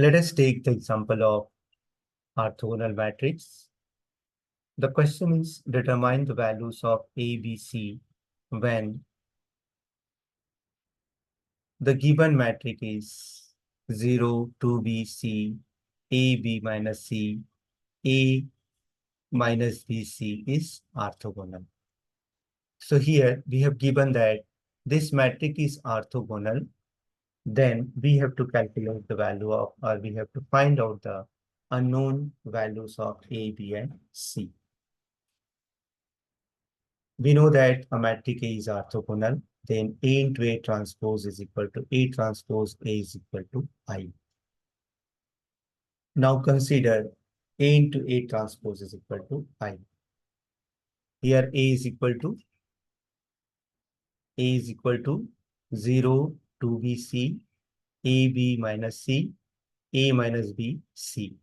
Let us take the example of orthogonal matrix. The question is determine the values of A, B, C when the given matrix is 0, 2B, C, A, B minus C, A minus B, C is orthogonal. So here we have given that this matrix is orthogonal, then we have to calculate the value of, or we have to find out the unknown values of A, B, and C. We know that a matrix A is orthogonal, then A into A transpose is equal to A transpose A is equal to I. Now consider A into A transpose is equal to I. Here A is equal to 0, 2BC, AB minus C, A minus B, C.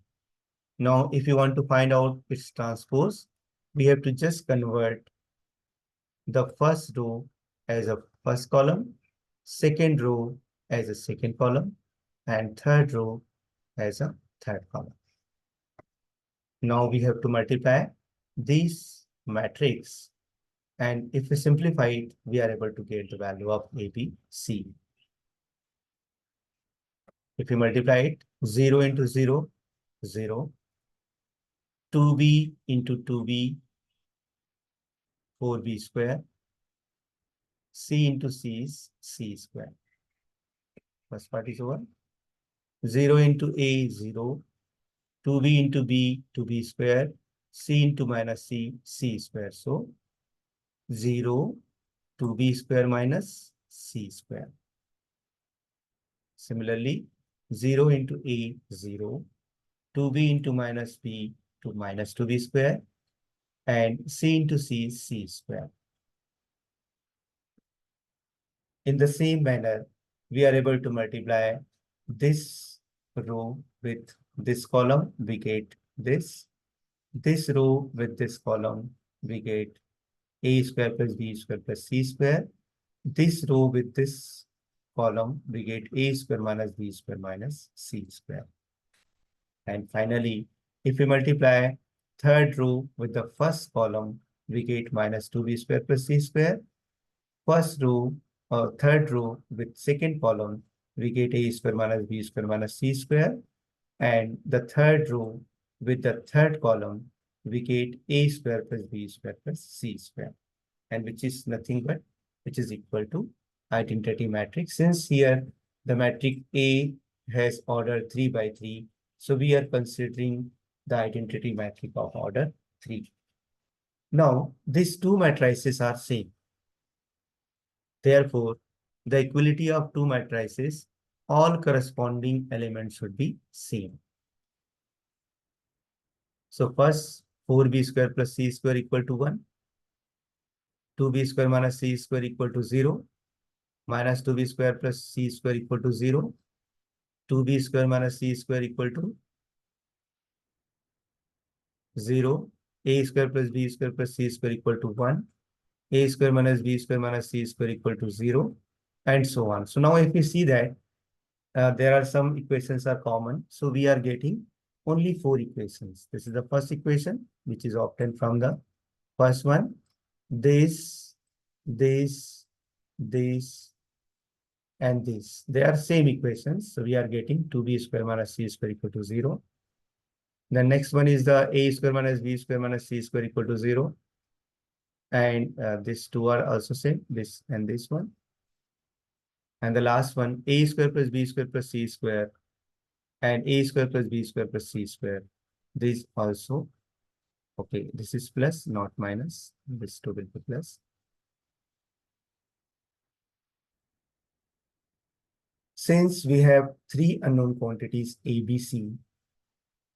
Now, if you want to find out its transpose, we have to just convert the first row as a first column, second row as a second column, and third row as a third column. Now we have to multiply these matrix, and if we simplify it, we are able to get the value of A, B, C. If we multiply it, 0 into 0, 0, 2B into 2B, 4B square, C into C is C square. First part is over. 0 into A, 0, 2B into B, 2B square, C into minus C, C square. So 0, 2B square minus C square. Similarly, 0 into A, 0, 2B into minus B to minus 2B square, and C into C, C square. In the same manner, we are able to multiply this row with this column, we get this. This row with this column, we get A square plus B square plus C square. This row with this column, we get A square minus B square minus C square. And finally, if we multiply third row with the first column, we get minus 2B square plus C square. First row or third row with second column, we get A square minus B square minus C square. And the third row with the third column, we get A square plus B square plus C square, and which is nothing but which is equal to identity matrix. Since here the matrix A has order 3 by 3, so we are considering the identity matrix of order 3. Now, these two matrices are same. Therefore, the equality of two matrices, all corresponding elements should be same. So first, 4B square plus C square equal to 1. 2B square minus C square equal to 0. Minus 2B square plus C square equal to 0. 2B square minus C square equal to 0. A square plus B square plus C square equal to 1. A square minus B square minus C square equal to 0. And so on. So now if we see that there are some equations are common. So we are getting only 4 equations. This is the first equation, which is obtained from the first one. This, and this. They are same equations. So we are getting 2B square minus C square equal to 0. The next one is the A square minus B square minus C square equal to 0. And these two are also same, this and this one. And the last one, A square plus B square plus C square, and A square plus B square plus C square. This also, okay, this is plus, not minus. This two will be plus. Since we have 3 unknown quantities A, B, C,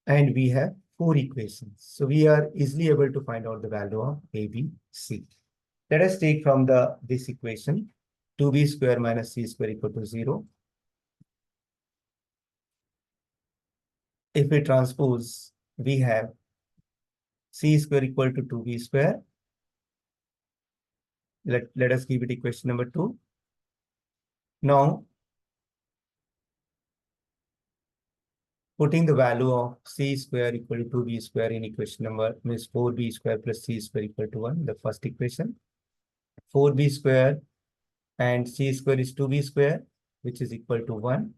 and we have 4 equations, so we are easily able to find out the value of A, B, C. Let us take from this equation, 2B square minus C square equal to 0. If we transpose, we have C square equal to 2B square. Let us give it equation number 2. Now, Putting the value of c square equal to 2b square in equation number means 4b square plus c square equal to 1, the first equation. 4b square and c square is 2b square, which is equal to 1.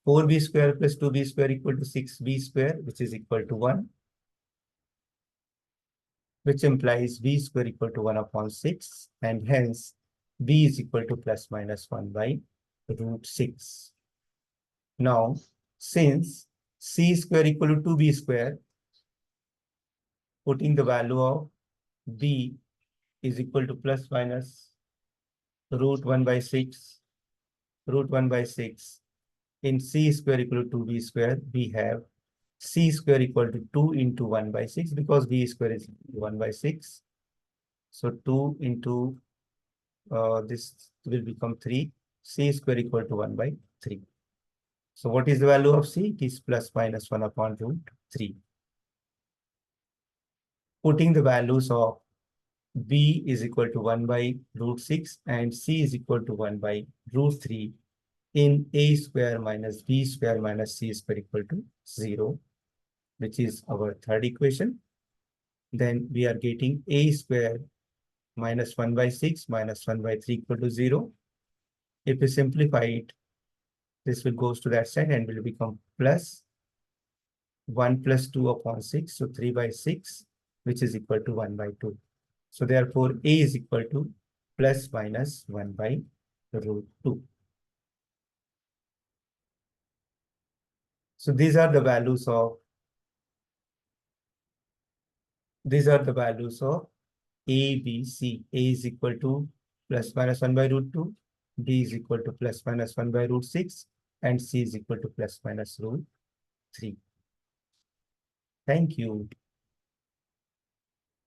4b square plus 2b square equal to 6b square, which is equal to 1, which implies b square equal to 1 upon 6, and hence b is equal to plus minus 1 by root 6. Now, since c square equal to 2b square, putting the value of b is equal to plus minus root 1 by 6, root 1 by 6. In c square equal to 2b square, we have c square equal to 2 into 1 by 6 because b square is 1 by 6. So 2 into this will become 3. C square equal to 1 by 3. So what is the value of c? It is plus minus 1 upon root 3. Putting the values of b is equal to 1 by root 6 and c is equal to 1 by root 3 in a square minus b square minus c square equal to 0, which is our third equation. Then we are getting a square minus 1 by 6 minus 1 by 3 equal to 0. If we simplify it, this will goes to that side and will become plus 1 plus 2 upon 6. So 3 by 6, which is equal to 1 by 2. So therefore, a is equal to plus minus 1 by root 2. So these are the values of A, B, C. A is equal to plus minus 1 by root 2, B is equal to plus minus 1 by root 6, and C is equal to plus minus root 3. Thank you.